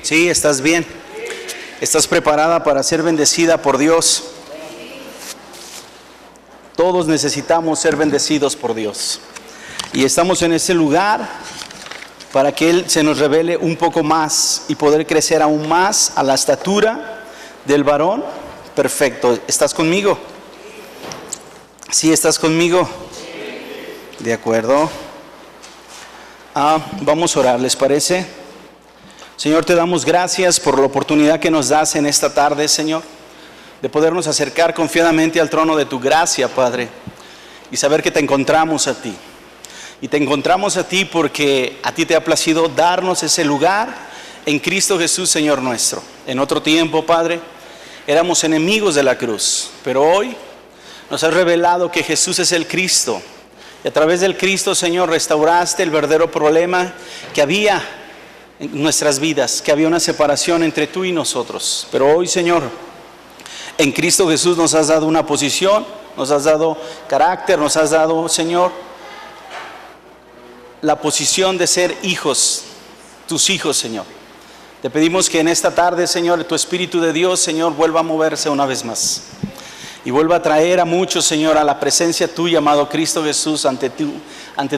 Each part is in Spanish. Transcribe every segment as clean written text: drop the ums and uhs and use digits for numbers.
Sí, estás bien. Estás preparada para ser bendecida por Dios. Todos necesitamos ser bendecidos por Dios. Y estamos en ese lugar para que Él se nos revele un poco más y poder crecer aún más a la estatura del varón perfecto. ¿Estás conmigo? ¿Sí estás conmigo? De acuerdo. Vamos a orar, ¿les parece? Señor, te damos gracias por la oportunidad que nos das en esta tarde, Señor, de podernos acercar confiadamente al trono de tu gracia, Padre, y saber que te encontramos a ti. Y te encontramos a ti porque a ti te ha placido darnos ese lugar en Cristo Jesús, Señor nuestro. En otro tiempo, Padre, éramos enemigos de la cruz, pero hoy nos has revelado que Jesús es el Cristo. Y a través del Cristo, Señor, restauraste el verdadero problema que había en nuestras vidas, que había una separación entre tú y nosotros. Pero hoy, Señor, en Cristo Jesús nos has dado una posición, nos has dado carácter, nos has dado, Señor, la posición de ser hijos, tus hijos, Señor. Te pedimos que en esta tarde, Señor, tu Espíritu de Dios, Señor, vuelva a moverse una vez más. Y vuelva a traer a muchos, Señor, a la presencia tuya, amado Cristo Jesús, ante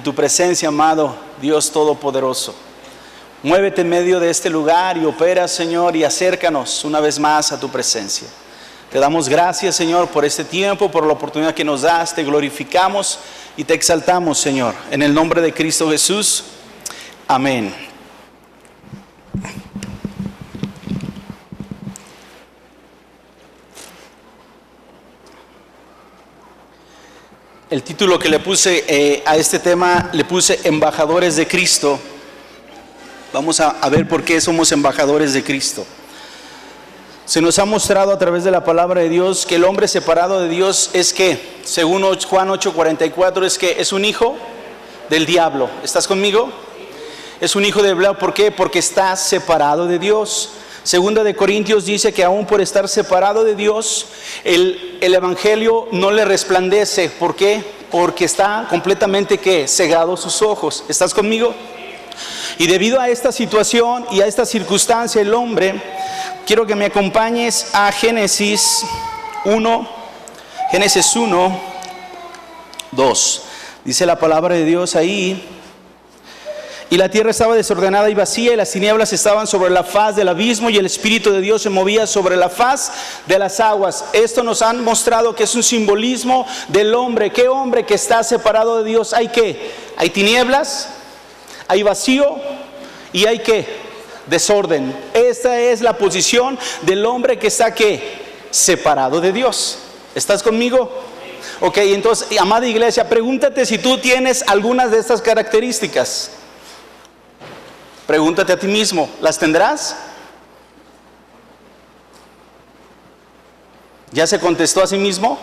tu presencia, amado Dios Todopoderoso. Muévete en medio de este lugar y opera, Señor, y acércanos una vez más a tu presencia. Te damos gracias, Señor, por este tiempo, por la oportunidad que nos das. Te glorificamos y te exaltamos, Señor. En el nombre de Cristo Jesús. Amén. El título que le puse a este tema, le puse Embajadores de Cristo. Vamos a ver por qué somos embajadores de Cristo. Se nos ha mostrado a través de la palabra de Dios que el hombre separado de Dios es que, según Juan 8:44, es un hijo del diablo. ¿Estás conmigo? Es un hijo del diablo. ¿Por qué? Porque está separado de Dios. Segunda de Corintios dice que aún por estar separado de Dios, el evangelio no le resplandece. ¿Por qué? Porque está completamente cegado sus ojos. ¿Estás conmigo? Y debido a esta situación y a esta circunstancia, el hombre, quiero que me acompañes a Génesis 1, 2. Dice la palabra de Dios ahí: y la tierra estaba desordenada y vacía, y las tinieblas estaban sobre la faz del abismo, y el Espíritu de Dios se movía sobre la faz de las aguas. Esto nos han mostrado que es un simbolismo del hombre. ¿Qué hombre que está separado de Dios? ¿Hay qué? Hay tinieblas, hay vacío y hay qué? Desorden. Esta es la posición del hombre que está separado de Dios. ¿Estás conmigo? Ok, entonces, amada iglesia, pregúntate si tú tienes algunas de estas características. Pregúntate a ti mismo, ¿las tendrás? ¿Ya se contestó a sí mismo?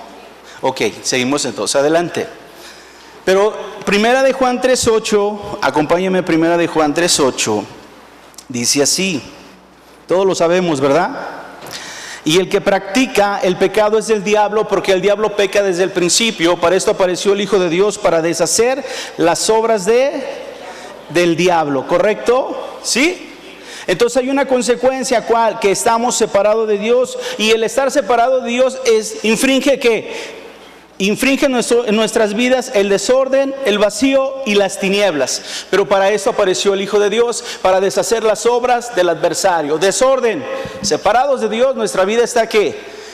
Ok, seguimos entonces adelante. Pero Primera de Juan 3:8, acompáñame, Primera de Juan 3:8, dice así, todos lo sabemos, ¿verdad? Y el que practica el pecado es del diablo, porque el diablo peca desde el principio. Para esto apareció el Hijo de Dios, para deshacer las obras del diablo, ¿correcto? ¿Sí? Entonces hay una consecuencia, ¿cuál? Que estamos separados de Dios, y el estar separado de Dios infringe en nuestras vidas el desorden, el vacío y las tinieblas. Pero para eso apareció el Hijo de Dios, para deshacer las obras del adversario. Desorden, separados de Dios, nuestra vida está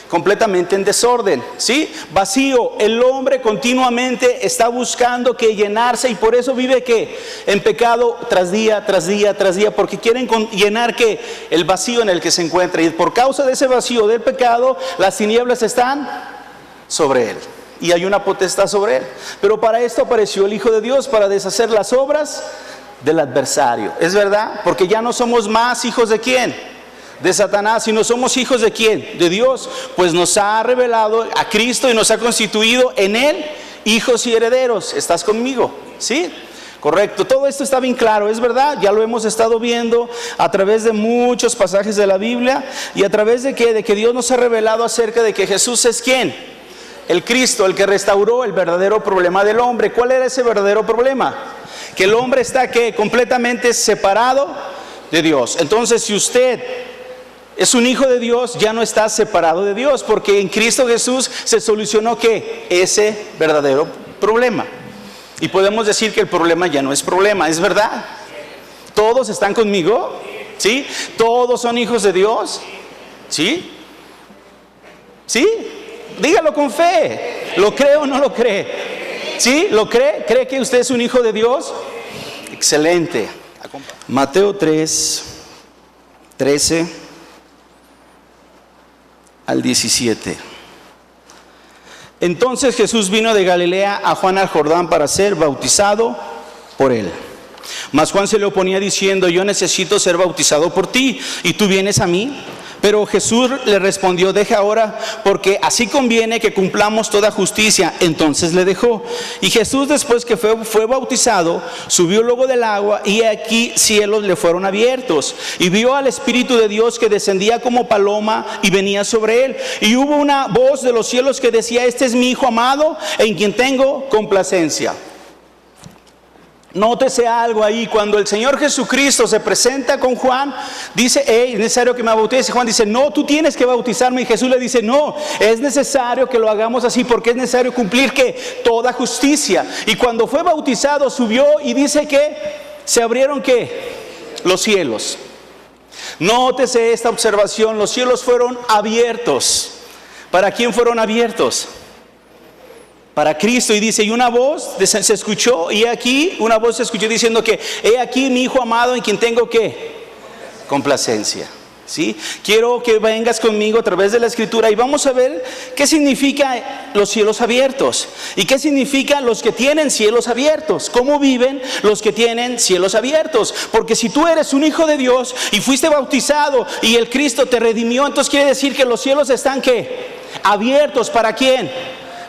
completamente en desorden, ¿sí? Vacío, el hombre continuamente está buscando llenarse, y por eso vive en pecado tras día, tras día, tras día, porque quieren llenar el vacío en el que se encuentra, y por causa de ese vacío del pecado, las tinieblas están sobre él, y hay una potestad sobre él. Pero para esto apareció el Hijo de Dios, para deshacer las obras del adversario. ¿Es verdad? Porque ya no somos más hijos de ¿quién? De Satanás, sino somos hijos de ¿quién? De Dios. Pues nos ha revelado a Cristo y nos ha constituido en Él hijos y herederos. ¿Estás conmigo? ¿Sí? Correcto, todo esto está bien claro, es verdad, ya lo hemos estado viendo a través de muchos pasajes de la Biblia. ¿Y a través de qué? De que Dios nos ha revelado acerca de que Jesús es ¿quién? El Cristo, el que restauró el verdadero problema del hombre. ¿Cuál era ese verdadero problema? Que el hombre está ¿qué? Completamente separado de Dios. Entonces, si usted es un hijo de Dios, ya no está separado de Dios, porque en Cristo Jesús se solucionó ¿qué? Ese verdadero problema. Y podemos decir que el problema ya no es problema, ¿es verdad? ¿Todos están conmigo? ¿Sí? ¿Todos son hijos de Dios? ¿Sí? ¿Sí? Dígalo con fe. ¿Lo cree o no lo cree? ¿Sí? ¿Lo cree? ¿Cree que usted es un hijo de Dios? Excelente. Mateo 3, 13 al 17. Entonces Jesús vino de Galilea a Juan al Jordán para ser bautizado por él. Mas Juan se le oponía diciendo: yo necesito ser bautizado por ti, y tú vienes a mí. Pero Jesús le respondió: deja ahora, porque así conviene que cumplamos toda justicia. Entonces le dejó. Y Jesús, después que fue bautizado, subió luego del agua, y aquí cielos le fueron abiertos, y vio al Espíritu de Dios que descendía como paloma y venía sobre él. Y hubo una voz de los cielos que decía: este es mi Hijo amado, en quien tengo complacencia. Nótese algo ahí, cuando el Señor Jesucristo se presenta con Juan, dice: hey, es necesario que me bautices. Juan dice: no, tú tienes que bautizarme. Y Jesús le dice: no, es necesario que lo hagamos así, porque es necesario cumplir ¿qué? Toda justicia. Y cuando fue bautizado, subió y dice que se abrieron ¿qué? Los cielos. Nótese esta observación: los cielos fueron abiertos. ¿Para quién fueron abiertos? Para Cristo. Y dice: y una voz se escuchó, y aquí una voz se escuchó diciendo que: he aquí mi Hijo amado, en quien tengo ¿qué? Complacencia. ¿Sí? Quiero que vengas conmigo a través de la Escritura y vamos a ver qué significa los cielos abiertos y qué significa los que tienen cielos abiertos, cómo viven los que tienen cielos abiertos. Porque si tú eres un hijo de Dios y fuiste bautizado y el Cristo te redimió, entonces quiere decir que los cielos están ¿qué? Abiertos. ¿Para quién?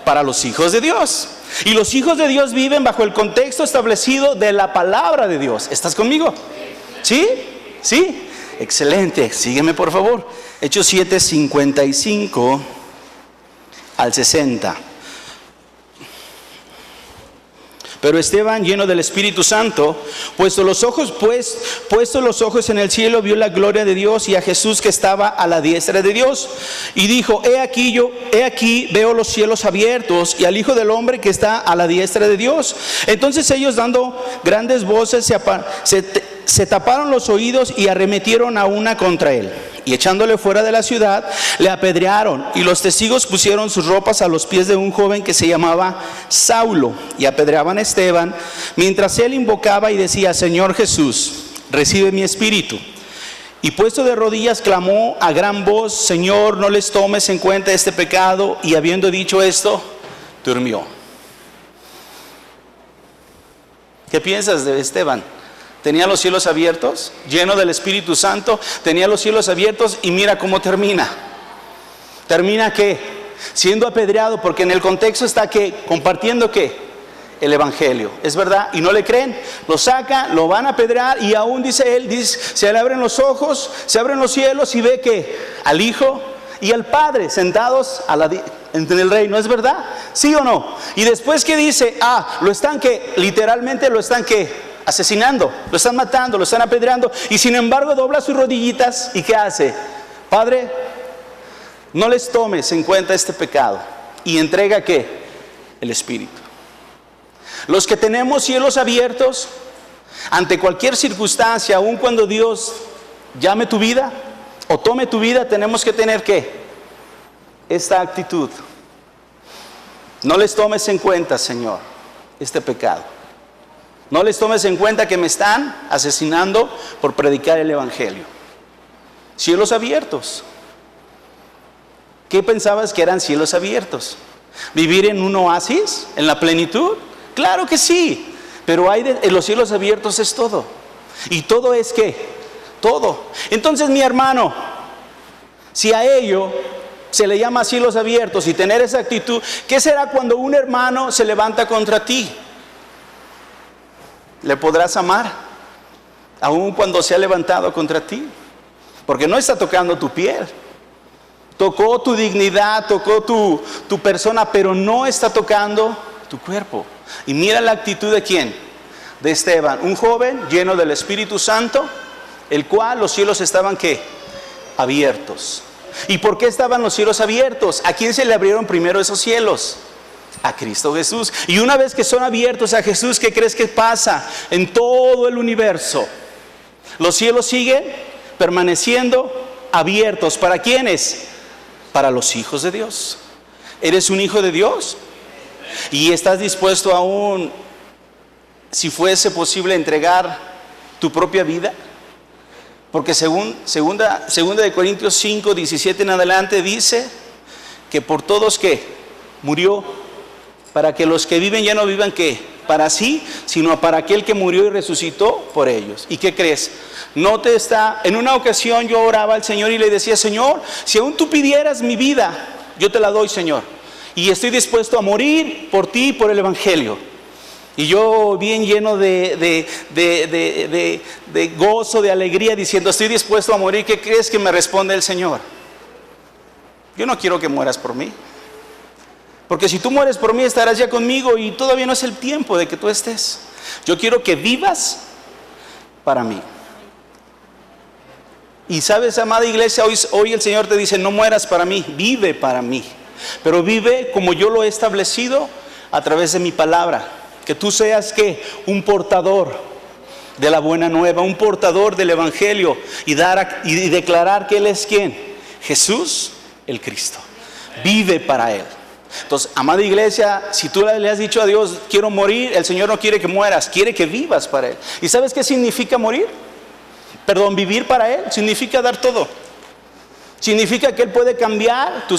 Para los hijos de Dios. Y los hijos de Dios viven bajo el contexto establecido de la palabra de Dios. ¿Estás conmigo? ¿Sí? ¿Sí? Excelente. Sígueme por favor. Hechos 7, 55 al 60. Pero Esteban, lleno del Espíritu Santo, puesto los ojos en el cielo, vio la gloria de Dios y a Jesús que estaba a la diestra de Dios. Y dijo: he aquí veo los cielos abiertos y al Hijo del Hombre que está a la diestra de Dios. Entonces ellos, dando grandes voces, se taparon los oídos y arremetieron a una contra él. Y echándole fuera de la ciudad, le apedrearon. Y los testigos pusieron sus ropas a los pies de un joven que se llamaba Saulo. Y apedreaban a Esteban, mientras él invocaba y decía: Señor Jesús, recibe mi espíritu. Y puesto de rodillas, clamó a gran voz: Señor, no les tomes en cuenta este pecado. Y habiendo dicho esto, durmió. ¿Qué piensas de Esteban? Tenía los cielos abiertos, lleno del Espíritu Santo, tenía los cielos abiertos, y mira cómo termina. ¿Termina qué? Siendo apedreado, porque en el contexto está ¿qué? Compartiendo ¿qué? El Evangelio. ¿Es verdad? Y no le creen, lo sacan, lo van a apedrear, y aún dice él, se le abren los ojos, se abren los cielos y ve que al Hijo y al Padre sentados en el reino. ¿Es verdad? ¿Sí o no? Y después que dice, lo están ¿qué? Literalmente lo están ¿qué? Asesinando, lo están matando, lo están apedreando, y sin embargo dobla sus rodillitas y ¿qué hace? Padre, no les tomes en cuenta este pecado, y entrega ¿qué? El Espíritu. Los que tenemos cielos abiertos, ante cualquier circunstancia, aun cuando Dios llame tu vida o tome tu vida, tenemos que tener ¿qué? Esta actitud. No les tomes en cuenta, Señor, este pecado. No les tomes en cuenta que me están asesinando por predicar el Evangelio. Cielos abiertos. ¿Qué pensabas que eran cielos abiertos? ¿Vivir en un oasis? ¿En la plenitud? Claro que sí. Pero en los cielos abiertos es todo. ¿Y todo es qué? Todo. Entonces, mi hermano, si a ello se le llama cielos abiertos y tener esa actitud, ¿qué será cuando un hermano se levanta contra ti? ¿Le podrás amar aun cuando se ha levantado contra ti? Porque no está tocando tu piel. Tocó tu dignidad, tocó tu persona, pero no está tocando tu cuerpo. Y mira la actitud de ¿quién? De Esteban, un joven lleno del Espíritu Santo, el cual los cielos estaban ¿qué? Abiertos. ¿Y por qué estaban los cielos abiertos? ¿A quién se le abrieron primero esos cielos? A Cristo Jesús. Y una vez que son abiertos a Jesús, ¿qué crees que pasa en todo el universo? Los cielos siguen permaneciendo abiertos. ¿Para quiénes? Para los hijos de Dios. ¿Eres un hijo de Dios? ¿Y estás dispuesto aún, si fuese posible, a entregar tu propia vida? Porque segunda de Corintios 5, 17 en adelante dice que por todos que murió, para que los que viven ya no vivan ¿qué? Para sí, sino para aquel que murió y resucitó por ellos. ¿Y qué crees? En una ocasión yo oraba al Señor y le decía, Señor, si aún tú pidieras mi vida, yo te la doy, Señor. Y estoy dispuesto a morir por ti y por el Evangelio. Y yo bien lleno de gozo, de alegría, diciendo, estoy dispuesto a morir. ¿Qué crees que me responde el Señor? Yo no quiero que mueras por mí. Porque si tú mueres por mí, estarás ya conmigo y todavía no es el tiempo de que tú estés. Yo quiero que vivas para mí. Y sabes, amada iglesia, hoy el Señor te dice, no mueras para mí, vive para mí. Pero vive como yo lo he establecido a través de mi palabra. Que tú seas ¿qué? Un portador de la buena nueva, un portador del Evangelio y declarar que Él es ¿quién? Jesús, el Cristo. Vive para Él. Entonces, amada iglesia, si tú le has dicho a Dios, quiero morir, el Señor no quiere que mueras, quiere que vivas para Él. ¿Y sabes qué significa morir? Vivir para Él significa dar todo. Significa que Él puede cambiar tu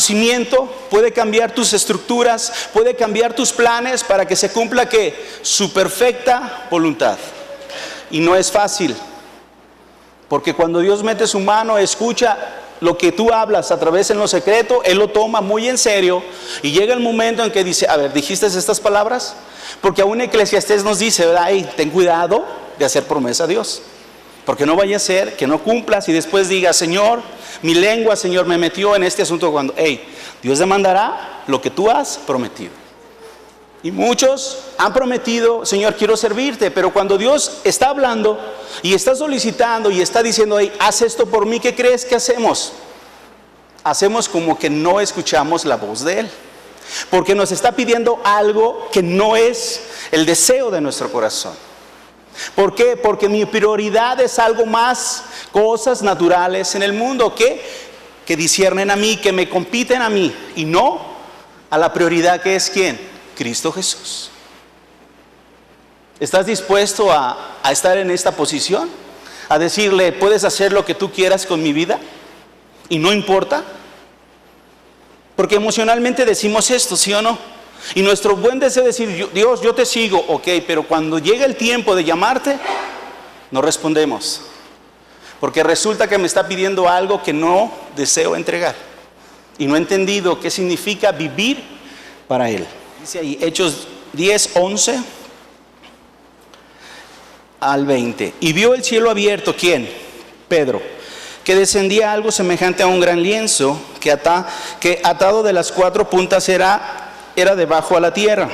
cimiento, puede cambiar tus estructuras, puede cambiar tus planes para que se cumpla ¿qué? Su perfecta voluntad. Y no es fácil, porque cuando Dios mete su mano, escucha lo que tú hablas a través en lo secreto, Él lo toma muy en serio y llega el momento en que dice, a ver, ¿dijiste estas palabras? Porque aún Eclesiastés nos dice, ¿verdad? Hey, ten cuidado de hacer promesa a Dios, porque no vaya a ser que no cumplas y después digas, Señor, mi lengua, Señor, me metió en este asunto cuando, Dios demandará lo que tú has prometido. Y muchos han prometido, Señor, quiero servirte, pero cuando Dios está hablando y está solicitando y está diciendo, haz esto por mí, ¿qué crees que hacemos? Hacemos como que no escuchamos la voz de Él, porque nos está pidiendo algo que no es el deseo de nuestro corazón. ¿Por qué? Porque mi prioridad es algo más, cosas naturales en el mundo que disciernen a mí, que me compiten a mí, y no a la prioridad que es ¿quién? Cristo Jesús. ¿Estás dispuesto a estar en esta posición? A decirle, puedes hacer lo que tú quieras con mi vida y no importa. Porque emocionalmente decimos esto, ¿sí o no? Y nuestro buen deseo es decir, Dios, yo te sigo, ok, pero cuando llega el tiempo de llamarte, no respondemos. Porque resulta que me está pidiendo algo que no deseo entregar. Y no he entendido qué significa vivir para Él. Dice ahí, Hechos 10, 11 al 20. Y vio el cielo abierto, ¿quién? Pedro. Que descendía algo semejante a un gran lienzo, que atado de las cuatro puntas era debajo a la tierra,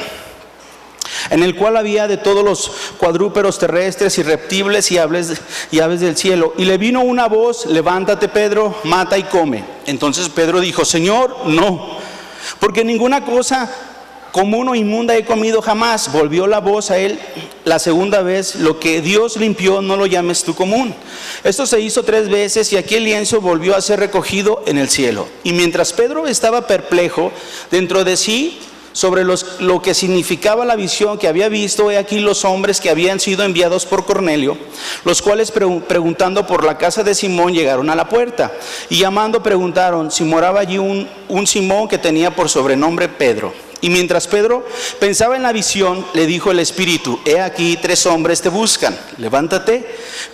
en el cual había de todos los cuadrúpedos terrestres y reptiles y aves del cielo. Y le vino una voz, levántate Pedro, mata y come. Entonces Pedro dijo, Señor, no, porque ninguna cosa común o inmunda he comido jamás. Volvió la voz a él la segunda vez, lo que Dios limpió no lo llames tú común. Esto se hizo 3 veces y aquel lienzo volvió a ser recogido en el cielo. Y mientras Pedro estaba perplejo dentro de sí sobre lo que significaba la visión que había visto, he aquí los hombres que habían sido enviados por Cornelio, los cuales preguntando por la casa de Simón llegaron a la puerta y llamando preguntaron si moraba allí un Simón que tenía por sobrenombre Pedro. Y mientras Pedro pensaba en la visión, le dijo el Espíritu: he aquí 3 hombres te buscan. Levántate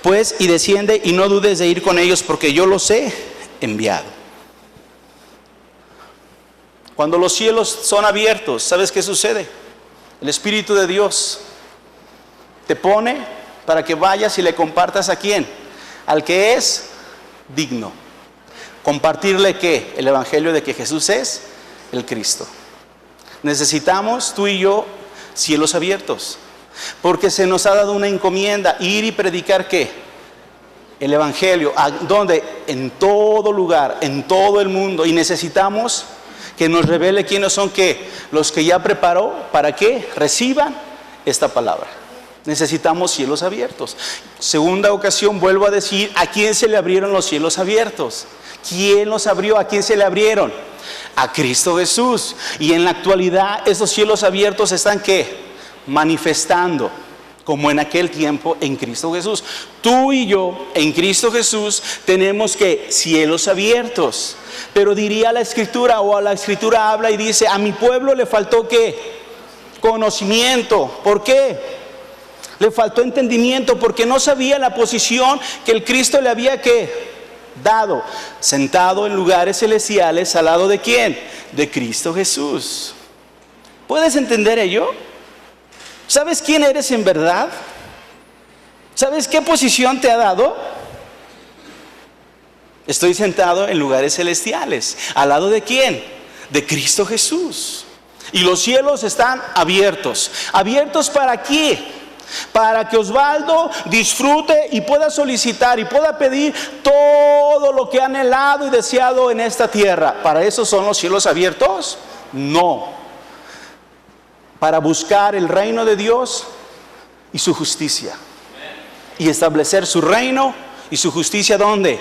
pues y desciende, y no dudes de ir con ellos, porque yo los he enviado. Cuando los cielos son abiertos, ¿sabes qué sucede? El Espíritu de Dios te pone para que vayas y le compartas ¿a quién? Al que es digno. ¿Compartirle qué? El Evangelio de que Jesús es el Cristo. Necesitamos, tú y yo, cielos abiertos, porque se nos ha dado una encomienda: ir y predicar ¿qué? El Evangelio. ¿Dónde? En todo lugar, en todo el mundo. Y necesitamos que nos revele quiénes son ¿qué? Los que ya preparó para que reciban esta palabra. Necesitamos cielos abiertos. Segunda ocasión, vuelvo a decir: ¿a quién se le abrieron los cielos abiertos? ¿Quién los abrió? ¿A quién se le abrieron? A Cristo Jesús. Y en la actualidad esos cielos abiertos están ¿qué? Manifestando, como en aquel tiempo en Cristo Jesús. Tú y yo en Cristo Jesús tenemos que cielos abiertos. Pero diría la Escritura, o la Escritura habla y dice: a mi pueblo le faltó ¿qué? Conocimiento. ¿Por qué? Le faltó entendimiento, porque no sabía la posición que el Cristo le había ¿qué? Dado, sentado en lugares celestiales al lado de ¿quién? De Cristo Jesús. ¿Puedes entender ello? ¿Sabes quién eres en verdad? ¿Sabes qué posición te ha dado? Estoy sentado en lugares celestiales. ¿Al lado de quién? De Cristo Jesús. Y los cielos están abiertos. ¿Abiertos para qué? Para que Osvaldo disfrute y pueda solicitar y pueda pedir todo lo que ha anhelado y deseado en esta tierra. ¿Para eso son los cielos abiertos? No. Para buscar el reino de Dios y su justicia. Y establecer su reino y su justicia, ¿dónde?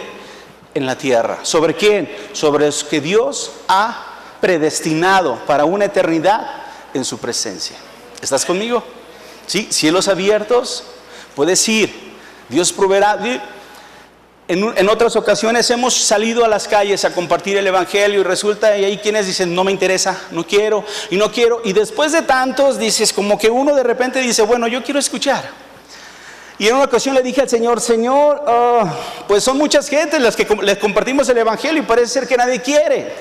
En la tierra. ¿Sobre quién? Sobre los que Dios ha predestinado para una eternidad en su presencia. ¿Estás conmigo? Sí, cielos abiertos, puedes ir, Dios proveerá. En otras ocasiones hemos salido a las calles a compartir el Evangelio y resulta, y hay quienes dicen: no me interesa, no quiero, y después de tantos dices, como que uno de repente dice: bueno, yo quiero escuchar. Y en una ocasión le dije al Señor: Señor, pues son muchas gentes las que les compartimos el Evangelio y parece ser que nadie quiere.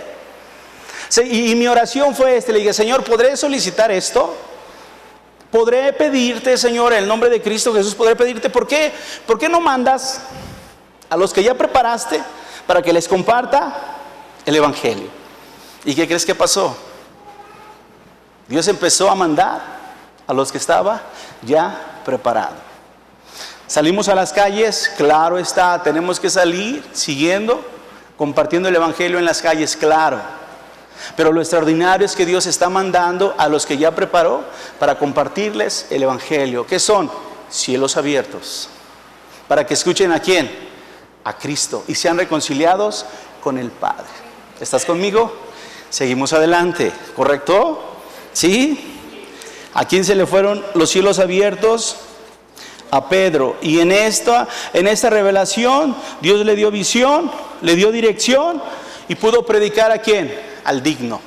Y mi oración fue le dije: Señor, ¿podré solicitar esto? Podré pedirte, Señor, en el nombre de Cristo Jesús, podré pedirte, ¿por qué no mandas a los que ya preparaste para que les comparta el Evangelio? ¿Y qué crees que pasó? Dios empezó a mandar a los que estaba ya preparado. Salimos a las calles, claro está, tenemos que salir siguiendo, compartiendo el Evangelio en las calles, claro. Pero lo extraordinario es que Dios está mandando a los que ya preparó para compartirles el Evangelio. ¿Qué son? Cielos abiertos. Para que escuchen ¿a quién? A Cristo. Y sean reconciliados con el Padre. ¿Estás conmigo? Seguimos adelante. ¿Correcto? ¿Sí? ¿A quién se le fueron los cielos abiertos? A Pedro. Y en esta revelación Dios le dio visión, le dio dirección y pudo predicar ¿a quién? Al digno.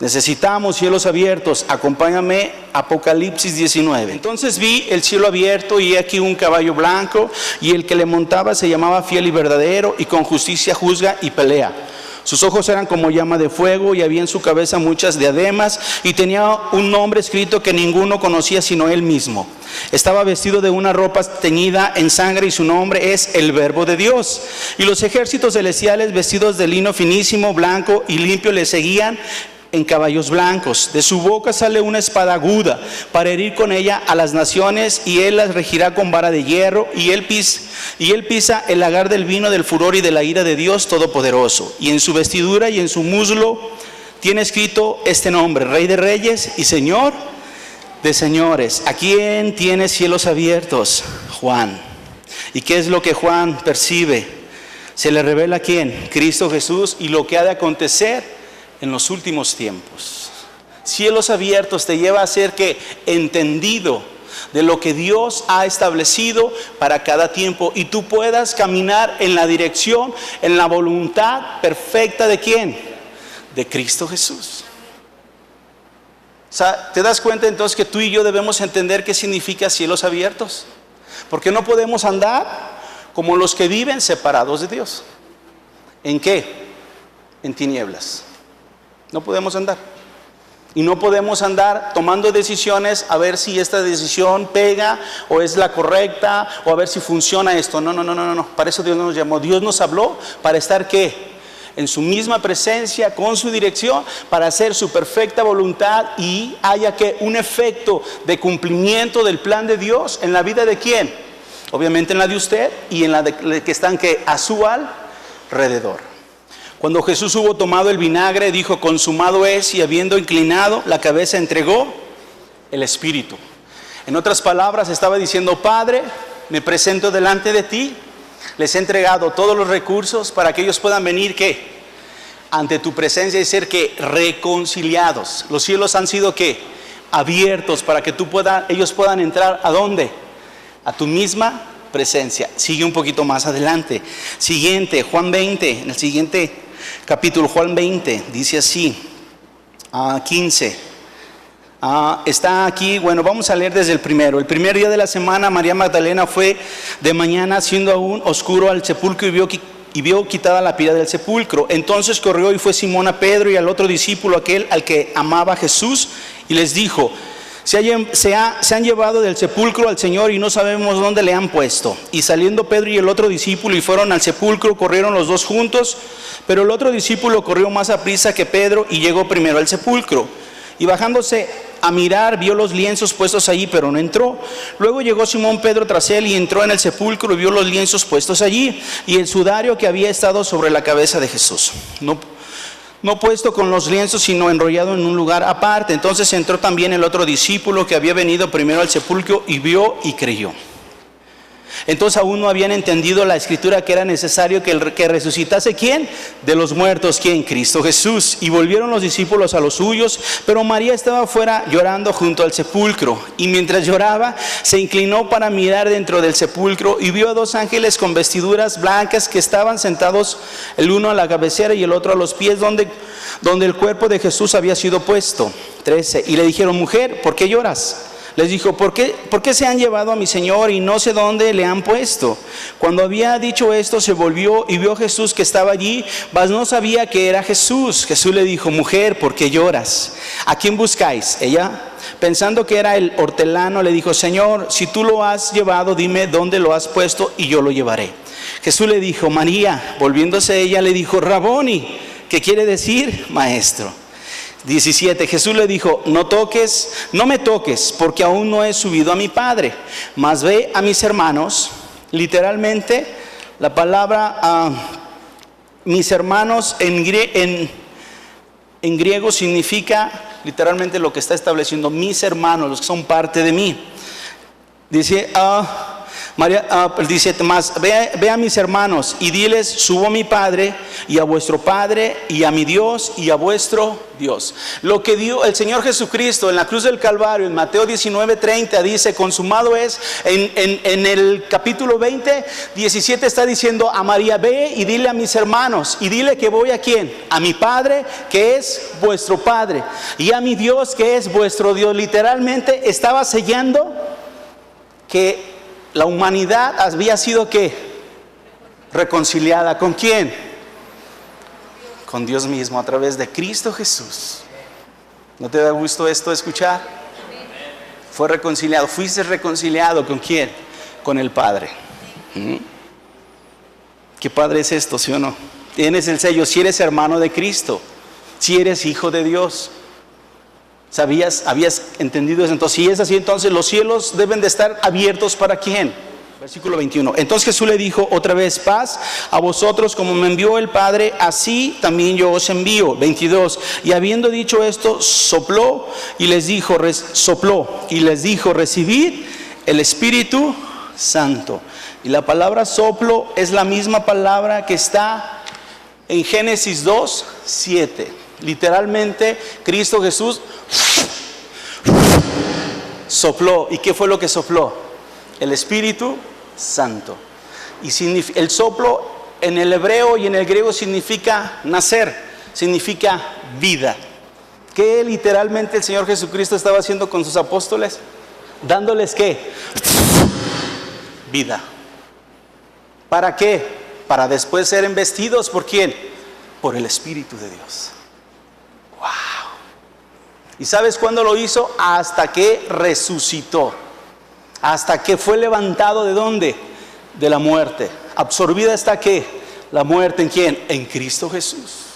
Necesitamos cielos abiertos. Acompáñame, Apocalipsis 19. Entonces vi el cielo abierto y aquí un caballo blanco, y el que le montaba se llamaba Fiel y Verdadero, y con justicia juzga y pelea. Sus ojos eran como llama de fuego, y había en su cabeza muchas diademas, y tenía un nombre escrito que ninguno conocía sino él mismo. Estaba vestido de una ropa teñida en sangre, y su nombre es el Verbo de Dios. Y los ejércitos celestiales, vestidos de lino finísimo, blanco y limpio, le seguían en caballos blancos. De su boca sale una espada aguda para herir con ella a las naciones, y él las regirá con vara de hierro, y él pisa el lagar del vino del furor y de la ira de Dios Todopoderoso. Y en su vestidura y en su muslo tiene escrito este nombre: Rey de Reyes y Señor de Señores. ¿A quién tiene cielos abiertos? Juan. ¿Y qué es lo que Juan percibe? Se le revela ¿a quién? Cristo Jesús y lo que ha de acontecer en los últimos tiempos. Cielos abiertos te lleva a ser que entendido de lo que Dios ha establecido para cada tiempo, y tú puedas caminar en la dirección, en la voluntad perfecta ¿de quién? De Cristo Jesús. O sea, ¿te das cuenta entonces que tú y yo debemos entender qué significa cielos abiertos? Porque no podemos andar como los que viven separados de Dios. ¿En qué? En tinieblas. No podemos andar. Y no podemos andar tomando decisiones a ver si esta decisión pega o es la correcta o a ver si funciona esto. No. Para eso Dios nos llamó. Dios nos habló para estar ¿qué? En su misma presencia, con su dirección, para hacer su perfecta voluntad y haya que un efecto de cumplimiento del plan de Dios en la vida de quién. Obviamente en la de usted y en la de que están ¿qué? A su alrededor. Cuando Jesús hubo tomado el vinagre, dijo: consumado es, y habiendo inclinado la cabeza entregó el Espíritu. En otras palabras estaba diciendo: Padre, me presento delante de ti, les he entregado todos los recursos para que ellos puedan venir ¿qué? Ante tu presencia y ser ¿qué? Reconciliados. Los cielos han sido ¿qué? Abiertos para que ellos puedan entrar ¿a dónde? A tu misma presencia. Sigue un poquito más adelante. Siguiente, Juan 20, en el siguiente capítulo, Juan 20, dice así, 15. Está aquí, bueno, vamos a leer desde el primero. El primer día de la semana, María Magdalena fue de mañana, siendo aún oscuro, al sepulcro y vio quitada la piedra del sepulcro. Entonces corrió y fue Simón a Pedro y al otro discípulo, aquel al que amaba Jesús, y les dijo: se han llevado del sepulcro al Señor y no sabemos dónde le han puesto. Y saliendo Pedro y el otro discípulo y fueron al sepulcro, corrieron los dos juntos, pero el otro discípulo corrió más aprisa que Pedro y llegó primero al sepulcro. Y bajándose a mirar, vio los lienzos puestos allí, pero no entró. Luego llegó Simón Pedro tras él y entró en el sepulcro y vio los lienzos puestos allí y el sudario que había estado sobre la cabeza de Jesús, no puesto con los lienzos, sino enrollado en un lugar aparte. Entonces entró también el otro discípulo que había venido primero al sepulcro y vio y creyó. Entonces aún no habían entendido la escritura que era necesario que resucitase ¿quién? De los muertos, ¿quién? Cristo Jesús. Y volvieron los discípulos a los suyos, pero María estaba fuera llorando junto al sepulcro. Y mientras lloraba, se inclinó para mirar dentro del sepulcro y vio a dos ángeles con vestiduras blancas que estaban sentados, el uno a la cabecera y el otro a los pies donde el cuerpo de Jesús había sido puesto. 13. Y le dijeron: mujer, ¿por qué lloras? Les dijo: ¿Por qué se han llevado a mi Señor y no sé dónde le han puesto? Cuando había dicho esto, se volvió y vio a Jesús que estaba allí, mas no sabía que era Jesús. Jesús le dijo: mujer, ¿por qué lloras? ¿A quién buscáis? Ella, pensando que era el hortelano, le dijo: Señor, si tú lo has llevado, dime dónde lo has puesto y yo lo llevaré. Jesús le dijo: María. Volviéndose ella, le dijo: Raboni, que quiere decir maestro. 17. Jesús le dijo: no me toques, porque aún no he subido a mi Padre, mas ve a mis hermanos. Literalmente, la palabra mis hermanos en griego significa literalmente lo que está estableciendo: mis hermanos, los que son parte de mí. Dice María, dice más: ve a mis hermanos y diles: subo a mi Padre y a vuestro Padre y a mi Dios y a vuestro Dios. Lo que dio el Señor Jesucristo en la cruz del Calvario, en Mateo 19:30 dice: consumado es. En el capítulo 20, 17 está diciendo a María: ve y dile a mis hermanos, y dile que voy a ¿quién? A mi Padre, que es vuestro Padre, y a mi Dios, que es vuestro Dios. Literalmente estaba sellando que la humanidad había sido ¿qué? Reconciliada. ¿Con quién? Con Dios mismo, a través de Cristo Jesús. ¿No te da gusto esto escuchar? Fue reconciliado. ¿Fuiste reconciliado con quién? Con el Padre. ¿Qué padre es esto, sí o no? Tienes el sello. Si eres hermano de Cristo, si eres hijo de Dios. ¿Habías entendido eso? Entonces, si es así, entonces los cielos deben de estar abiertos ¿para quién? Versículo 21. Entonces Jesús le dijo otra vez: paz a vosotros, como me envió el Padre, así también yo os envío. 22. Y habiendo dicho esto, sopló y les dijo: recibid el Espíritu Santo. Y la palabra soplo es la misma palabra que está en Génesis 2:7. Literalmente, Cristo Jesús sopló. ¿Y qué fue lo que sopló? El Espíritu Santo. Y el soplo en el hebreo y en el griego significa nacer, significa vida. ¿Qué literalmente el Señor Jesucristo estaba haciendo con sus apóstoles? Dándoles ¿qué? Vida. ¿Para qué? Para después ser embestidos ¿por quién? Por el Espíritu de Dios. ¡Wow! ¿Y sabes cuándo lo hizo? Hasta que resucitó. Hasta que fue levantado ¿de dónde? De la muerte. Absorbida está ¿qué? La muerte. ¿En quién? En Cristo Jesús.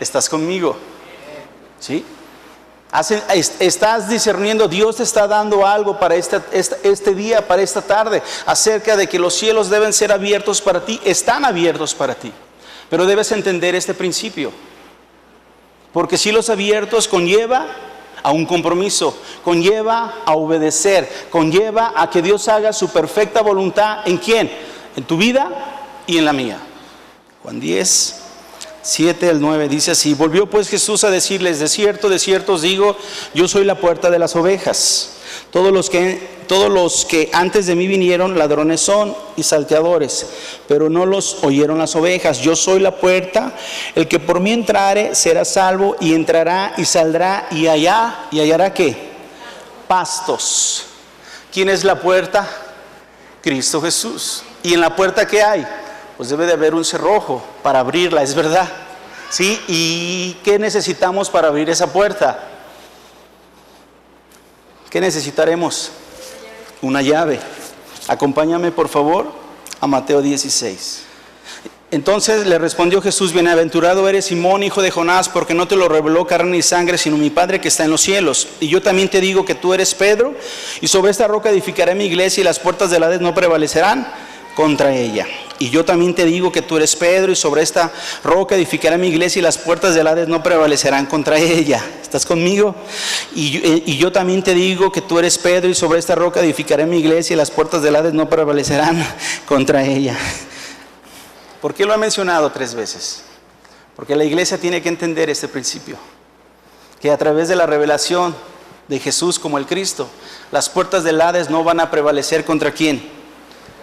¿Estás conmigo? ¿Sí? Estás discerniendo, Dios te está dando algo para este día, para esta tarde, acerca de que los cielos deben ser abiertos para ti. Están abiertos para ti, pero debes entender este principio, porque cielos abiertos conlleva a un compromiso, conlleva a obedecer, conlleva a que Dios haga su perfecta voluntad. ¿En quién? En tu vida y en la mía. Juan 10, 7 al 9 dice así: volvió pues Jesús a decirles, de cierto os digo, yo soy la puerta de las ovejas. Todos los que antes de mí vinieron, ladrones son y salteadores, pero no los oyeron las ovejas. Yo soy la puerta, el que por mí entrare será salvo, y entrará y saldrá y hallará ¿qué? Pastos. ¿Quién es la puerta? Cristo Jesús. ¿Y en la puerta qué hay? Pues debe de haber un cerrojo para abrirla, es verdad, ¿sí? ¿Y qué necesitamos para abrir esa puerta? ¿Qué necesitaremos? Una llave. Acompáñame por favor a Mateo 16. Entonces le respondió Jesús: bienaventurado eres Simón, hijo de Jonás, porque no te lo reveló carne ni sangre, sino mi Padre que está en los cielos. Y yo también te digo que tú eres Pedro, y sobre esta roca edificaré mi iglesia, y las puertas del Hades no prevalecerán contra ella. Y yo también te digo que tú eres Pedro, y sobre esta roca edificaré mi iglesia, y las puertas del Hades no prevalecerán contra ella. ¿Estás conmigo? Y yo también te digo que tú eres Pedro, y sobre esta roca edificaré mi iglesia, y las puertas del Hades no prevalecerán contra ella. ¿Por qué lo he mencionado 3 veces? Porque la iglesia tiene que entender este principio, que a través de la revelación de Jesús como el Cristo, las puertas del Hades no van a prevalecer ¿contra quién?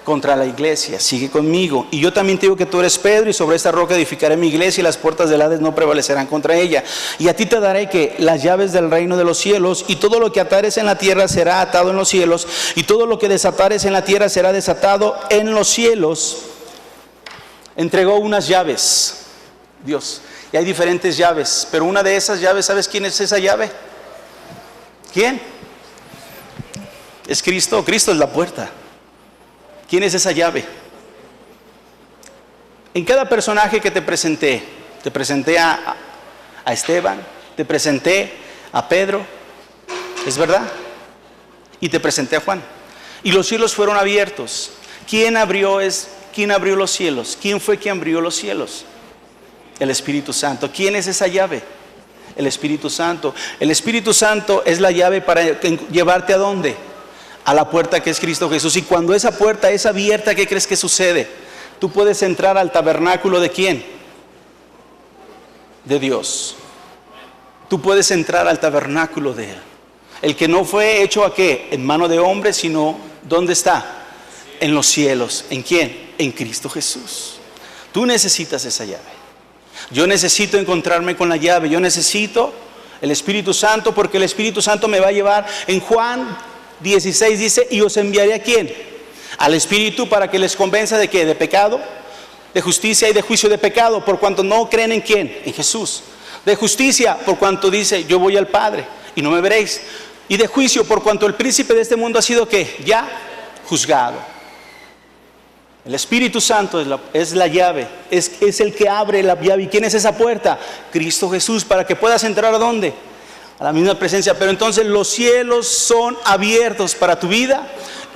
Contra la iglesia. Sigue conmigo. Y yo también te digo que tú eres Pedro, y sobre esta roca edificaré mi iglesia, y las puertas del Hades no prevalecerán contra ella. Y a ti te daré que las llaves del reino de los cielos, y todo lo que atares en la tierra será atado en los cielos, y todo lo que desatares en la tierra será desatado en los cielos. Entregó unas llaves Dios, y hay diferentes llaves, pero una de esas llaves, ¿sabes quién es esa llave? ¿Quién? Es Cristo. Cristo es la puerta. ¿Quién es esa llave? En cada personaje que te presenté a Esteban, te presenté a Pedro, ¿es verdad? Y te presenté a Juan. Y los cielos fueron abiertos. ¿Quién abrió los cielos? ¿Quién fue quien abrió los cielos? El Espíritu Santo. ¿Quién es esa llave? El Espíritu Santo. El Espíritu Santo es la llave para llevarte ¿a dónde? A la puerta que es Cristo Jesús. Y cuando esa puerta es abierta, ¿qué crees que sucede? Tú puedes entrar al tabernáculo ¿de quién? De Dios. Tú puedes entrar al tabernáculo de Él. El que no fue hecho ¿a qué? En mano de hombre, sino ¿dónde está? En los cielos. ¿En quién? En Cristo Jesús. Tú necesitas esa llave. Yo necesito encontrarme con la llave. Yo necesito el Espíritu Santo, porque el Espíritu Santo me va a llevar. En Juan 16 dice: y os enviaré ¿a quién? Al Espíritu, para que les convenza ¿de qué? De pecado, de justicia y de juicio. De pecado, por cuanto no creen ¿en quién? En Jesús. De justicia, por cuanto dice: yo voy al Padre y no me veréis. Y de juicio, por cuanto el príncipe de este mundo ha sido ¿qué? Ya juzgado. El Espíritu Santo es la llave, es el que abre la llave. ¿Y quién es esa puerta? Cristo Jesús, para que puedas entrar ¿a dónde? A la misma presencia. Pero entonces los cielos son abiertos para tu vida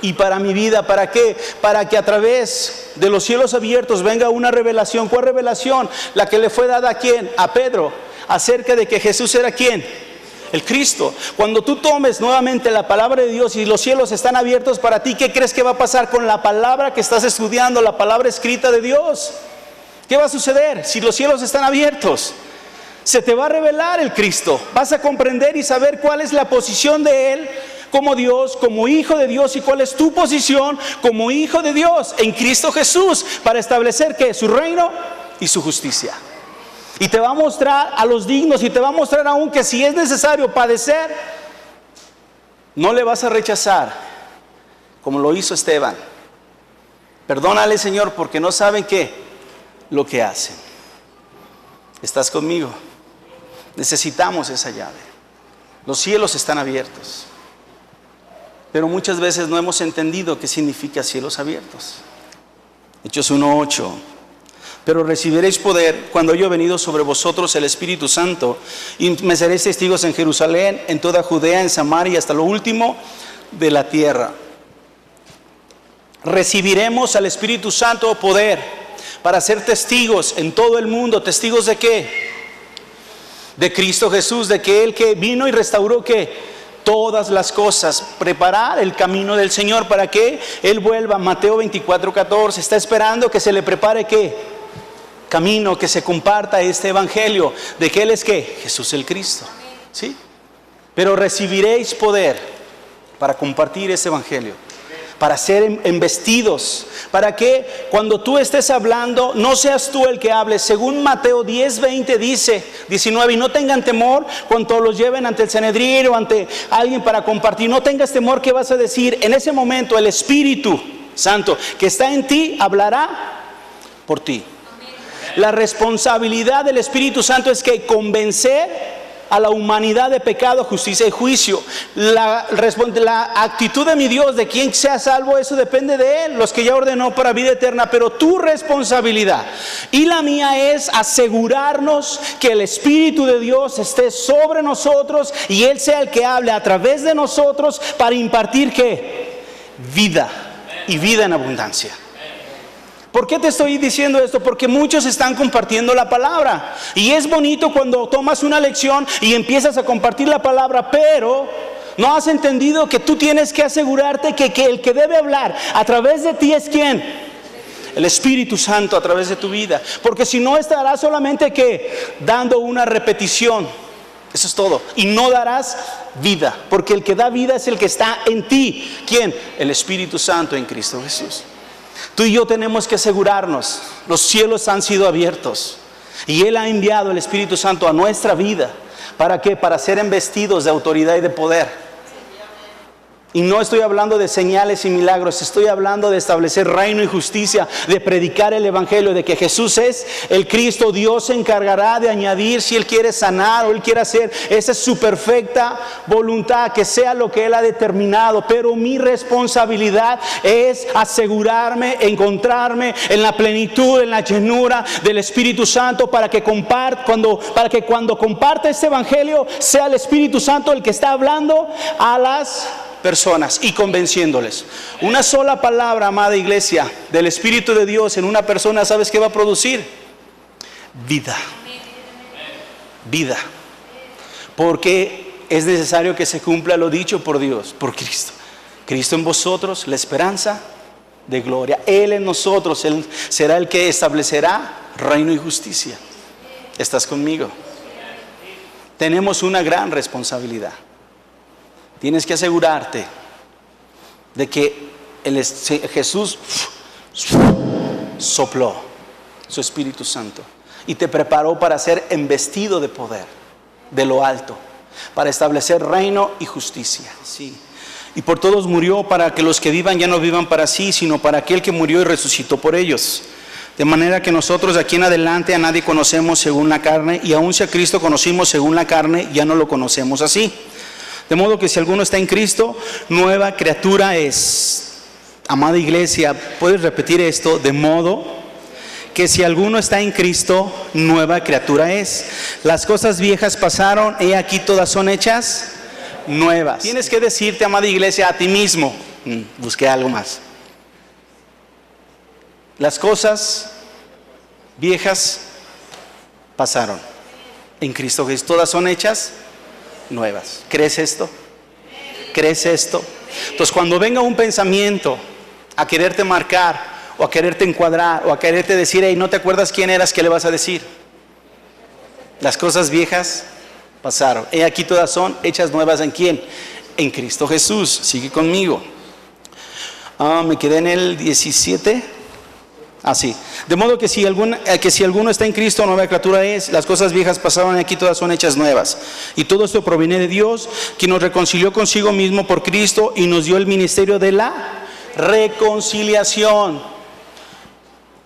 y para mi vida. ¿Para qué? Para que a través de los cielos abiertos venga una revelación. ¿Cuál revelación? La que le fue dada ¿a quién? A Pedro, acerca de que Jesús era ¿quién? El Cristo. Cuando tú tomes nuevamente la palabra de Dios y los cielos están abiertos para ti, ¿qué crees que va a pasar con la palabra que estás estudiando, la palabra escrita de Dios? ¿Qué va a suceder si los cielos están abiertos? Se te va a revelar el Cristo. Vas a comprender y saber cuál es la posición de Él como Dios, como hijo de Dios, y cuál es tu posición como hijo de Dios en Cristo Jesús, para establecer ¿qué? Su reino y su justicia. Y te va a mostrar a los dignos, y te va a mostrar aún que si es necesario padecer, no le vas a rechazar, como lo hizo Esteban. Perdónale, Señor, porque no saben qué, lo que hacen. ¿Estás conmigo? Necesitamos esa llave. Los cielos están abiertos, pero muchas veces no hemos entendido qué significa cielos abiertos. Hechos 1:8. Pero recibiréis poder cuando haya venido sobre vosotros el Espíritu Santo, y me seréis testigos en Jerusalén, en toda Judea, en Samaria, hasta lo último de la tierra. Recibiremos al Espíritu Santo poder para ser testigos en todo el mundo. ¿Testigos de qué? De Cristo Jesús, de que Él que vino y restauró ¿qué? Todas las cosas, preparar el camino del Señor para que Él vuelva. Mateo 24:14, está esperando que se le prepare ¿qué? Camino, que se comparta este evangelio de que Él es ¿qué? Jesús el Cristo, ¿sí? Pero recibiréis poder para compartir este evangelio, para ser embestidos, para que cuando tú estés hablando no seas tú el que hables. Según Mateo 10:20 dice, 19, y no tengan temor cuando los lleven ante el Sanedrín o ante alguien para compartir. No tengas temor, ¿qué vas a decir? En ese momento el Espíritu Santo que está en ti hablará por ti. La responsabilidad del Espíritu Santo es que convencer a la humanidad de pecado, justicia y juicio. La actitud de mi Dios, de quien sea salvo, eso depende de Él, los que ya ordenó para vida eterna. Pero tu responsabilidad y la mía es asegurarnos que el Espíritu de Dios esté sobre nosotros y Él sea el que hable a través de nosotros para impartir ¿qué? Vida, y vida en abundancia. ¿Por qué te estoy diciendo esto? Porque muchos están compartiendo la palabra. Y es bonito cuando tomas una lección y empiezas a compartir la palabra, pero no has entendido que tú tienes que asegurarte que el que debe hablar a través de ti es ¿quién? El Espíritu Santo a través de tu vida. Porque si no, estarás solamente ¿qué? Dando una repetición. Eso es todo. Y no darás vida. Porque el que da vida es el que está en ti. ¿Quién? El Espíritu Santo en Cristo Jesús. Tú y yo tenemos que asegurarnos, los cielos han sido abiertos y Él ha enviado el Espíritu Santo a nuestra vida. ¿Para qué? Para ser embestidos de autoridad y de poder. Y no estoy hablando de señales y milagros, estoy hablando de establecer reino y justicia, de predicar el evangelio, de que Jesús es el Cristo. Dios se encargará de añadir si Él quiere sanar o Él quiere hacer. Esa es su perfecta voluntad, que sea lo que Él ha determinado. Pero mi responsabilidad es asegurarme, encontrarme en la plenitud, en la llenura del Espíritu Santo, para que cuando comparte este evangelio sea el Espíritu Santo el que está hablando a las personas y convenciéndoles. Una sola palabra, amada iglesia, del Espíritu de Dios en una persona, ¿sabes qué va a producir? Vida. Vida. Porque es necesario que se cumpla lo dicho por Dios, por Cristo. Cristo en vosotros, la esperanza de gloria. Él en nosotros, Él será el que establecerá reino y justicia. ¿Estás conmigo? Tenemos una gran responsabilidad. Tienes que asegurarte de que Jesús sopló su Espíritu Santo y te preparó para ser embestido de poder de lo alto, para establecer reino y justicia. Sí. Y por todos murió, para que los que vivan ya no vivan para sí, sino para aquel que murió y resucitó por ellos. De manera que nosotros de aquí en adelante a nadie conocemos según la carne, y aun si a Cristo conocimos según la carne, ya no lo conocemos así. De modo que si alguno está en Cristo, nueva criatura es. Amada iglesia, ¿puedes repetir esto? De modo que si alguno está en Cristo, nueva criatura es. Las cosas viejas pasaron, y aquí todas son hechas nuevas. Tienes que decirte, amada iglesia, a ti mismo. Busqué algo más. Las cosas viejas pasaron. En Cristo Jesús todas son hechas nuevas. ¿Crees esto? ¿Crees esto? Entonces, cuando venga un pensamiento a quererte marcar, o a quererte encuadrar, o a quererte decir, hey, ¿no te acuerdas quién eras? ¿Qué le vas a decir? Las cosas viejas pasaron. He aquí todas son hechas nuevas. ¿En quién? En Cristo Jesús. Sigue conmigo. Me quedé en el 17. Así. De modo que si alguno está en Cristo, nueva criatura es. Las cosas viejas pasaron, aquí todas son hechas nuevas. Y todo esto proviene de Dios, quien nos reconcilió consigo mismo por Cristo y nos dio el ministerio de la reconciliación.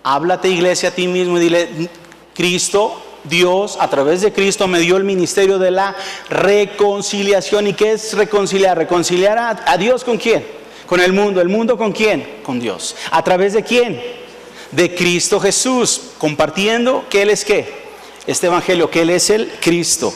Háblate, iglesia, a ti mismo y dile: Cristo, Dios, a través de Cristo me dio el ministerio de la reconciliación. ¿Y qué es reconciliar? Reconciliar a Dios ¿con quién? Con el mundo. ¿El mundo con quién? Con Dios. ¿A través de quién? De Cristo Jesús, compartiendo que Él es ¿qué? Este evangelio, que Él es el Cristo.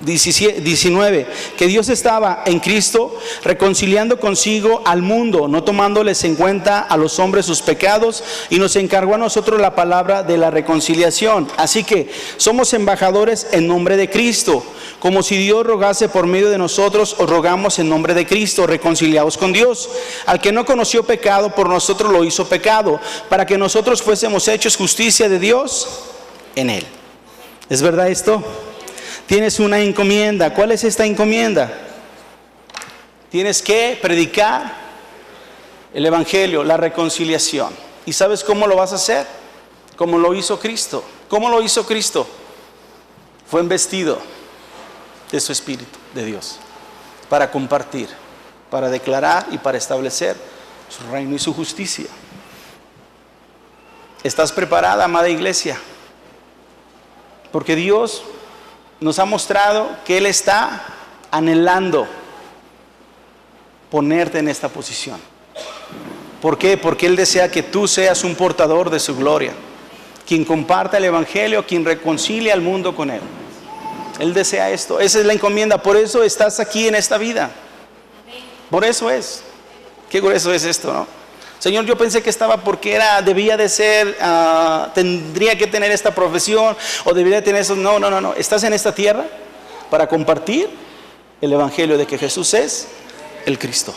19, que Dios estaba en Cristo reconciliando consigo al mundo, no tomándoles en cuenta a los hombres sus pecados, y nos encargó a nosotros la palabra de la reconciliación. Así que somos embajadores en nombre de Cristo, como si Dios rogase por medio de nosotros. Os rogamos en nombre de Cristo, reconciliados con Dios. Al que no conoció pecado, por nosotros lo hizo pecado, para que nosotros fuésemos hechos justicia de Dios en Él. ¿Es verdad esto? Tienes una encomienda. ¿Cuál es esta encomienda? Tienes que predicar el evangelio, la reconciliación. ¿Y sabes cómo lo vas a hacer? Como lo hizo Cristo. ¿Cómo lo hizo Cristo? Fue embestido de su Espíritu, de Dios, para compartir, para declarar y para establecer su reino y su justicia. ¿Estás preparada, amada iglesia? Porque Dios nos ha mostrado que Él está anhelando ponerte en esta posición. ¿Por qué? Porque Él desea que tú seas un portador de su gloria, quien comparta el evangelio, quien reconcilia al mundo con Él. Él desea esto. Esa es la encomienda. Por eso estás aquí en esta vida. Por eso es. Qué grueso es esto, ¿no? Señor, yo pensé que estaba porque debía de ser, tendría que tener esta profesión, o debería tener eso. No. Estás en esta tierra para compartir el evangelio de que Jesús es el Cristo.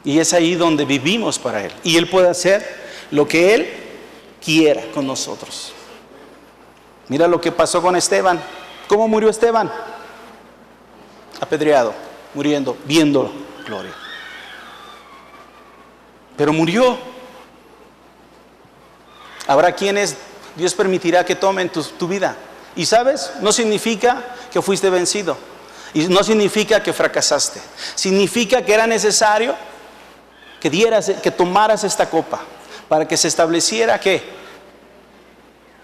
Y es ahí donde vivimos para Él. Y Él puede hacer lo que Él quiera con nosotros. Mira lo que pasó con Esteban. ¿Cómo murió Esteban? Apedreado, muriendo, viendo gloria. Pero murió. Habrá quienes Dios permitirá que tomen tu vida. Y sabes, no significa que fuiste vencido. Y no significa que fracasaste. Significa que era necesario que tomaras esta copa para que se estableciera ¿qué?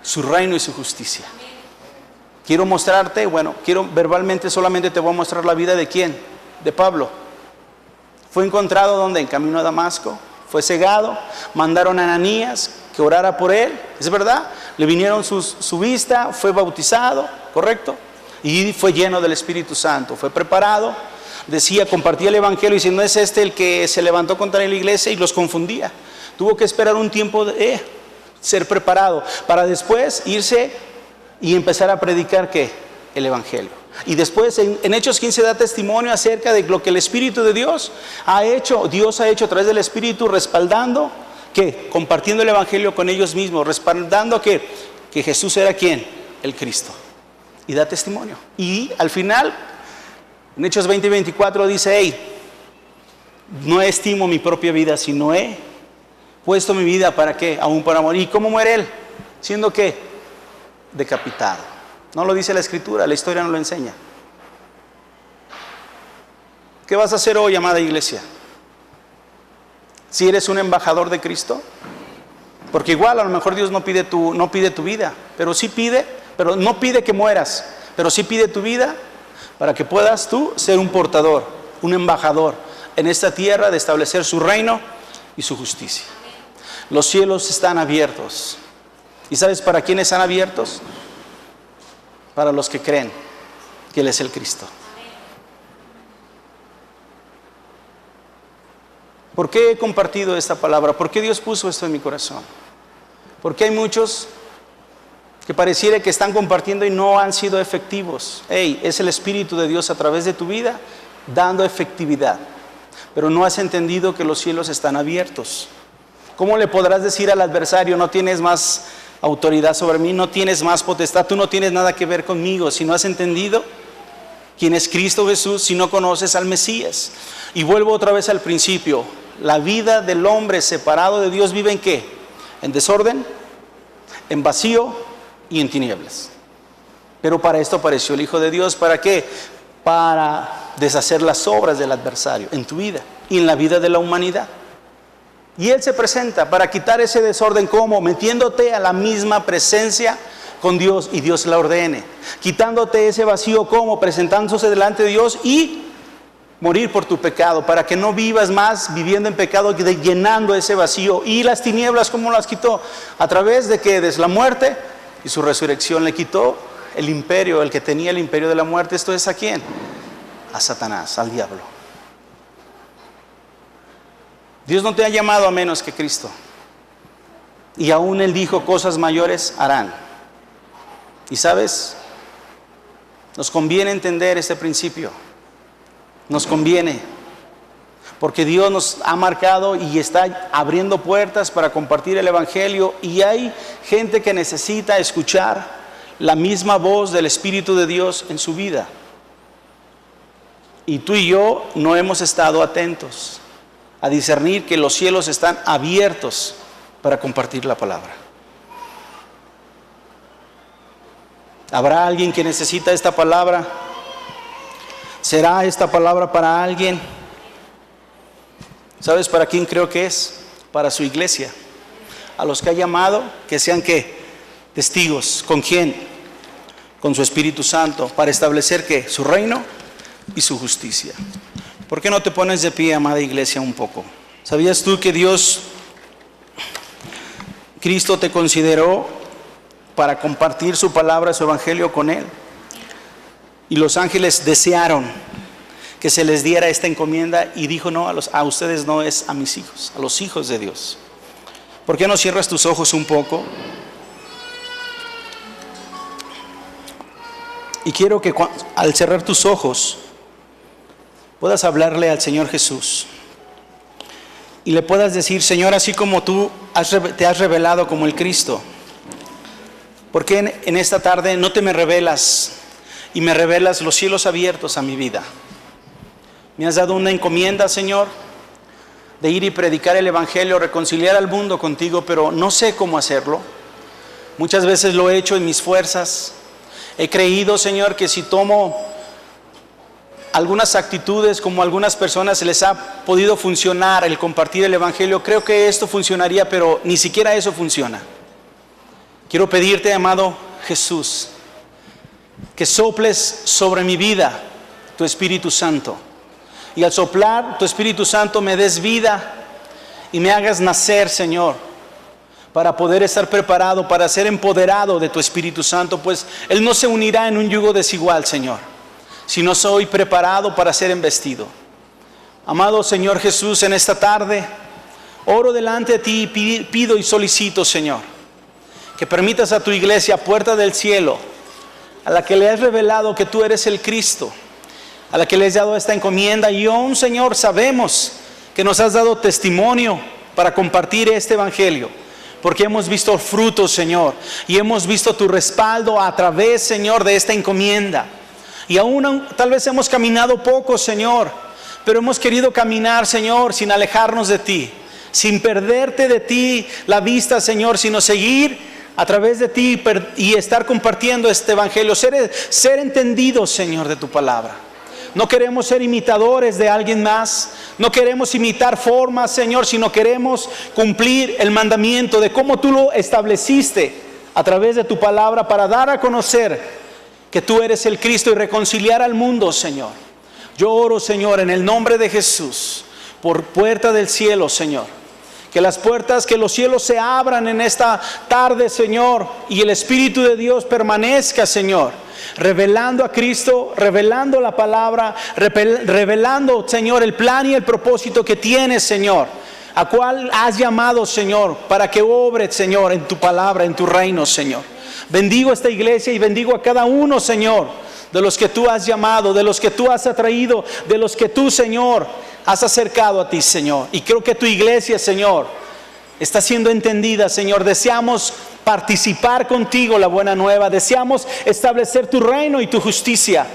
Su reino y su justicia. Quiero mostrarte, verbalmente solamente te voy a mostrar la vida de ¿quién? De Pablo. Fue encontrado ¿dónde? En camino a Damasco. Fue cegado, mandaron a Ananías que orara por él, es verdad, le vinieron su vista, fue bautizado, ¿correcto? Y fue lleno del Espíritu Santo, fue preparado, decía, compartía el evangelio y si no es este el que se levantó contra la iglesia y los confundía. Tuvo que esperar un tiempo de ser preparado para después irse y empezar a predicar ¿qué? El evangelio. Y después en Hechos 15 da testimonio acerca de lo que el Espíritu de Dios ha hecho. Dios ha hecho a través del Espíritu, respaldando ¿qué? Compartiendo el evangelio con ellos mismos, respaldando que Jesús era ¿quién? El Cristo. Y da testimonio. Y al final, en Hechos 20 y 24 dice: no estimo mi propia vida, sino he puesto mi vida ¿para qué? Aún para morir. ¿Y cómo muere él? Siendo ¿qué? Decapitado. No lo dice la Escritura, la historia no lo enseña. ¿Qué vas a hacer hoy, amada iglesia? Si eres un embajador de Cristo, porque igual a lo mejor Dios no pide tu vida, pero sí pide, pero no pide que mueras, pero sí pide tu vida para que puedas tú ser un portador, un embajador en esta tierra de establecer su reino y su justicia. Los cielos están abiertos. ¿Y sabes para quiénes están abiertos? Para los que creen que Él es el Cristo. ¿Por qué he compartido esta palabra? ¿Por qué Dios puso esto en mi corazón? Porque hay muchos que pareciera que están compartiendo y no han sido efectivos. Es el Espíritu de Dios a través de tu vida dando efectividad. Pero no has entendido que los cielos están abiertos. ¿Cómo le podrás decir al adversario, no tienes más autoridad sobre mí, no tienes más potestad, tú no tienes nada que ver conmigo, si no has entendido quién es Cristo Jesús si no conoces al Mesías. Y vuelvo otra vez al principio. La vida del hombre separado de Dios vive ¿en qué? En desorden, en vacío y en tinieblas. Pero para esto apareció el Hijo de Dios. ¿Para qué? Para deshacer las obras del adversario en tu vida y en la vida de la humanidad. Y Él se presenta para quitar ese desorden. ¿Cómo? Metiéndote a la misma presencia con Dios y Dios la ordene. Quitándote ese vacío. ¿Cómo? Presentándose delante de Dios y morir por tu pecado, para que no vivas más viviendo en pecado, llenando ese vacío. Y las tinieblas, ¿cómo las quitó? A través de que desde la muerte y su resurrección le quitó el imperio, el que tenía el imperio de la muerte. ¿Esto es a quién? A Satanás, al diablo. Dios no te ha llamado a menos que Cristo. Y aún Él dijo, cosas mayores harán. Y sabes, nos conviene entender este principio. Nos conviene, porque Dios nos ha marcado y está abriendo puertas para compartir el Evangelio, y hay gente que necesita escuchar la misma voz del Espíritu de Dios en su vida. Y tú y yo no hemos estado atentos a discernir que los cielos están abiertos para compartir la palabra. ¿Habrá alguien que necesita esta palabra? ¿Será esta palabra para alguien? ¿Sabes para quién creo que es? Para su iglesia. A los que ha llamado, que sean ¿qué? Testigos. ¿Con quién? Con su Espíritu Santo, para establecer ¿qué? Su reino y su justicia. ¿Por qué no te pones de pie, amada iglesia, un poco? ¿Sabías tú que Cristo te consideró para compartir su palabra, su evangelio con Él? Y los ángeles desearon que se les diera esta encomienda, y dijo, no, a ustedes no, es a mis hijos, a los hijos de Dios. ¿Por qué no cierras tus ojos un poco? Y quiero que al cerrar tus ojos puedas hablarle al Señor Jesús y le puedas decir, Señor, así como tú te has revelado como el Cristo, ¿por qué en esta tarde no te me revelas y me revelas los cielos abiertos a mi vida? Me has dado una encomienda, Señor, de ir y predicar el Evangelio, reconciliar al mundo contigo, pero no sé cómo hacerlo. Muchas veces lo he hecho en mis fuerzas. He creído, Señor, que si tomo algunas actitudes como a algunas personas les ha podido funcionar el compartir el Evangelio, creo que esto funcionaría, pero ni siquiera eso funciona. Quiero pedirte, amado Jesús, que soples sobre mi vida tu Espíritu Santo, y al soplar tu Espíritu Santo me des vida y me hagas nacer, Señor, para poder estar preparado, para ser empoderado de tu Espíritu Santo, pues Él no se unirá en un yugo desigual, Señor, si no soy preparado para ser embestido. Amado Señor Jesús, en esta tarde oro delante de ti y pido y solicito, Señor, que permitas a tu iglesia, puerta del cielo, a la que le has revelado que tú eres el Cristo, a la que le has dado esta encomienda, y aún, Señor, sabemos que nos has dado testimonio para compartir este Evangelio, porque hemos visto frutos, Señor, y hemos visto tu respaldo a través, Señor, de esta encomienda. Y aún tal vez hemos caminado poco, Señor, pero hemos querido caminar, Señor, sin alejarnos de ti, sin perderte de ti la vista, Señor, sino seguir a través de ti y estar compartiendo este Evangelio, ser entendidos, Señor, de tu palabra. No queremos ser imitadores de alguien más, no queremos imitar formas, Señor, sino queremos cumplir el mandamiento de cómo tú lo estableciste a través de tu palabra, para dar a conocer que tú eres el Cristo y reconciliar al mundo, Señor. Yo oro, Señor, en el nombre de Jesús, por puerta del cielo, Señor, que las puertas, que los cielos se abran en esta tarde, Señor, y el Espíritu de Dios permanezca, Señor, revelando a Cristo, revelando la palabra, revelando, Señor, el plan y el propósito que tienes, Señor, a cual has llamado, Señor, para que obre, Señor, en tu palabra, en tu reino, Señor. Bendigo esta iglesia y bendigo a cada uno, Señor, de los que tú has llamado, de los que tú has atraído, de los que tú, Señor, has acercado a ti, Señor. Y creo que tu iglesia, Señor, está siendo entendida, Señor. Deseamos participar contigo la buena nueva, deseamos establecer tu reino y tu justicia,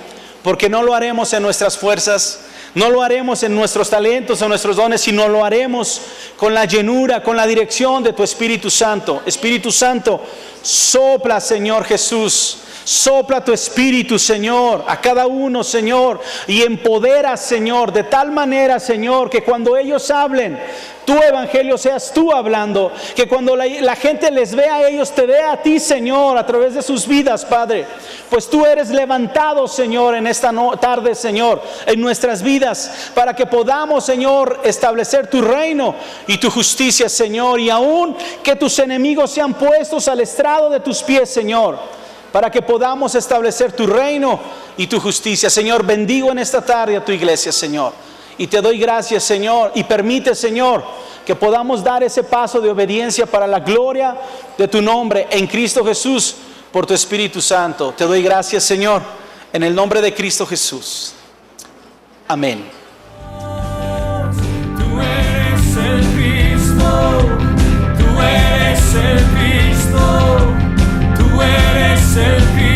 porque no lo haremos en nuestras fuerzas, no lo haremos en nuestros talentos o nuestros dones, sino lo haremos con la llenura, con la dirección de tu Espíritu Santo. Espíritu Santo, sopla, Señor Jesús. Sopla tu Espíritu, Señor, a cada uno, Señor, y empodera, Señor, de tal manera, Señor, que cuando ellos hablen tu evangelio seas tú hablando, que cuando la gente les vea a ellos, te vea a ti, Señor, a través de sus vidas, Padre, pues tú eres levantado, Señor, en esta tarde, Señor, en nuestras vidas, para que podamos, Señor, establecer tu reino y tu justicia, Señor, y aún que tus enemigos sean puestos al estrado de tus pies, Señor, para que podamos establecer tu reino y tu justicia. Señor, bendigo en esta tarde a tu iglesia, Señor, y te doy gracias, Señor, y permite, Señor, que podamos dar ese paso de obediencia para la gloria de tu nombre en Cristo Jesús, por tu Espíritu Santo. Te doy gracias, Señor, en el nombre de Cristo Jesús. Amén. Tú eres el Cristo, tú eres el Cristo, tú eres el Cristo.